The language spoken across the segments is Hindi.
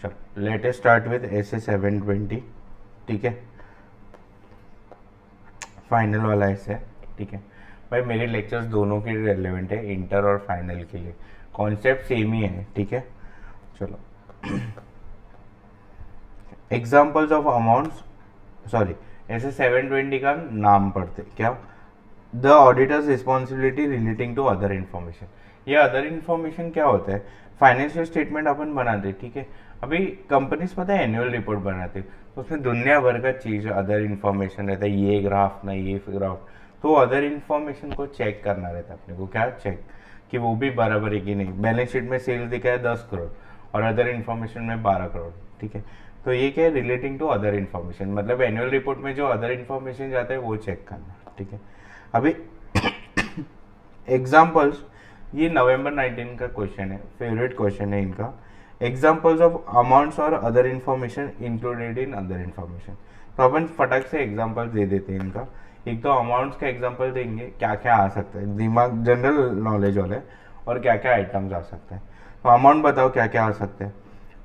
चलो let us start with SA 720। ठीक है, फाइनल वाला ऐसे, ठीक है भाई। मेरे लेक्चर्स दोनों के लिए रेलेवेंट है, इंटर और फाइनल के लिए। कॉन्सेप्ट सेम ही है, ठीक है। चलो examples of amounts, sorry SA 720 का नाम पढ़ते क्या, the auditor's responsibility relating to other information. ये अदर इन्फॉर्मेशन क्या होता है, फाइनेंशियल स्टेटमेंट अपन बनाते हैं, ठीक है। अभी कंपनीज पता है एनुअल रिपोर्ट बनाते हैं, तो उसमें दुनिया भर का चीज़ अदर इन्फॉर्मेशन रहता है, ये ग्राफ ना ये ग्राफ, तो अदर इन्फॉर्मेशन को चेक करना रहता है अपने को। क्या चेक, कि वो भी बराबर है कि नहीं। बैलेंस शीट में सेल्स दिखा है 10 करोड़ और अदर इन्फॉर्मेशन में 12 करोड़, ठीक है। तो ये क्या है, रिलेटिंग टू अदर इन्फॉर्मेशन, मतलब एनुअल रिपोर्ट में जो अदर इन्फॉर्मेशन जाता है वो चेक करना, ठीक है। अभी एग्जाम्पल्स, ये नवंबर 19 का क्वेश्चन है, फेवरेट क्वेश्चन है इनका। एग्जाम्पल्स ऑफ अमाउंट्स और other information included in other information. तो अपन फटक से एग्जाम्पल दे देते हैं इनका। एक तो अमाउंट्स का एग्जाम्पल देंगे, क्या क्या आ सकता है, दिमाग जनरल नॉलेज वाले, और क्या क्या आइटम्स आ सकते हैं। तो अमाउंट बताओ क्या क्या आ सकते हैं,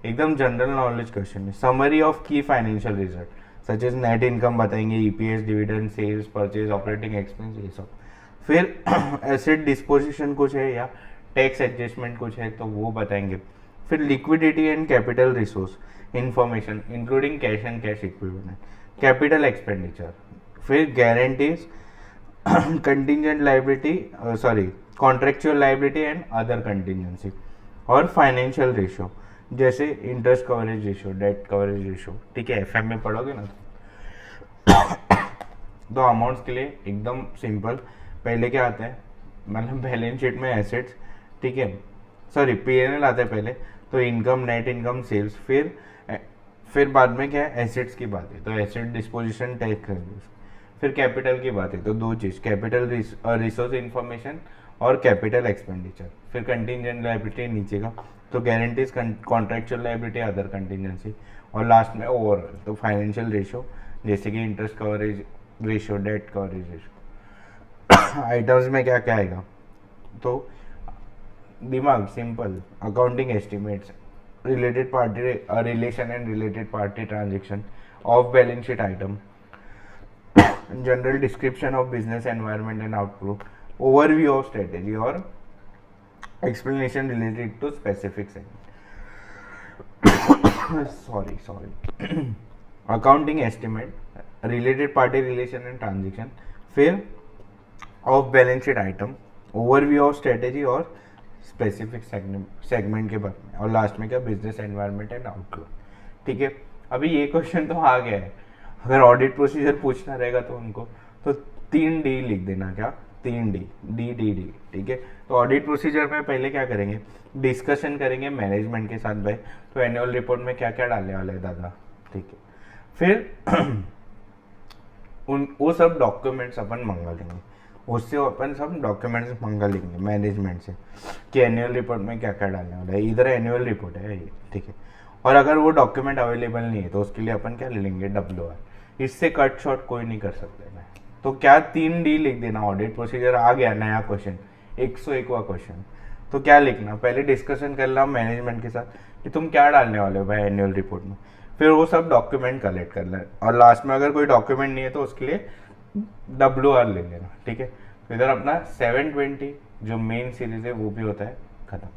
एकदम जनरल नॉलेज क्वेश्चन है। Summary of key financial result such as net income बताएंगे, EPS, dividend, sales, purchase, operating expense, ये सब। फिर एसेट डिस्पोजिशन कुछ है या टैक्स एडजस्टमेंट कुछ है तो वो बताएंगे। फिर liquidity and capital resource information including cash and cash equivalent, capital expenditure, फिर guarantees, contingent liability, sorry contractual liability and other contingency, और फाइनेंशियल रेशियो जैसे interest coverage ratio, debt coverage ratio, ठीक है। FM में पढ़ोगे ना। तो अमाउंट्स के लिए एकदम सिंपल, पहले क्या आता है, मतलब बैलेंस शीट में एसेट्स, ठीक है, सॉरी P&L आता है पहले, तो इनकम, नेट इनकम, सेल्स, फिर बाद में क्या है, एसेट्स की बात है तो एसेट डिस्पोजिशन, टैक्स, फिर कैपिटल की बात है तो दो चीज़, कैपिटल रिसोर्स इंफॉर्मेशन और कैपिटल एक्सपेंडिचर, फिर कंटिजेंट लायबिलिटी नीचे का, तो guarantees, contractual liability, other contingency, और लास्ट में ओवरऑल तो फाइनेंशियल रेशियो जैसे कि interest coverage ratio, debt coverage ratio. Items में क्या क्या आएगा, तो दिमाग simple, accounting estimates, related party relation and related party transaction, off balance sheet item, general description of business environment and outlook, overview of strategy, और explanation related to specific segment. Sorry accounting estimate, related party relation and transaction, फिर of balance sheet item, overview of strategy और स्पेसिफिक सेगमेंट के बारे में, और लास्ट में क्या, बिजनेस एनवायरनमेंट एंड आउटलुक, ठीक है। अभी ये क्वेश्चन तो आ गया है, अगर ऑडिट प्रोसीजर पूछना रहेगा तो उनको तो 3D लिख देना, क्या 3D, DDD, ठीक है। तो ऑडिट प्रोसीजर में पहले क्या करेंगे, डिस्कशन करेंगे मैनेजमेंट के साथ भाई, तो एनुअल रिपोर्ट में क्या क्या डालने वाले हैं दादा, ठीक है। फिर वो सब डॉक्यूमेंट्स अपन मंगा लेंगे, उससे अपन सब डॉक्यूमेंट्स मंगा लेंगे मैनेजमेंट से कि एनुअल रिपोर्ट में क्या क्या डालने वाला है, इधर एनुअल रिपोर्ट है ये, ठीक है। और अगर वो डॉक्यूमेंट अवेलेबल नहीं है तो उसके लिए अपन क्या ले लेंगे, WR। इससे कट शॉर्ट कोई नहीं कर सकता है। तो क्या 3D लिख देना, ऑडिट प्रोसीजर आ गया नया क्वेश्चन, 101वां क्वेश्चन। तो क्या लिखना, पहले डिस्कशन कर ला मैनेजमेंट के साथ कि तुम क्या डालने वाले हो भाई एनुअल रिपोर्ट में, फिर वो सब डॉक्यूमेंट कलेक्ट कर लें, और लास्ट में अगर कोई डॉक्यूमेंट नहीं है तो उसके लिए WR ले लेना, ठीक है। तो इधर अपना 720 जो मेन सीरीज है वो भी होता है खत्म।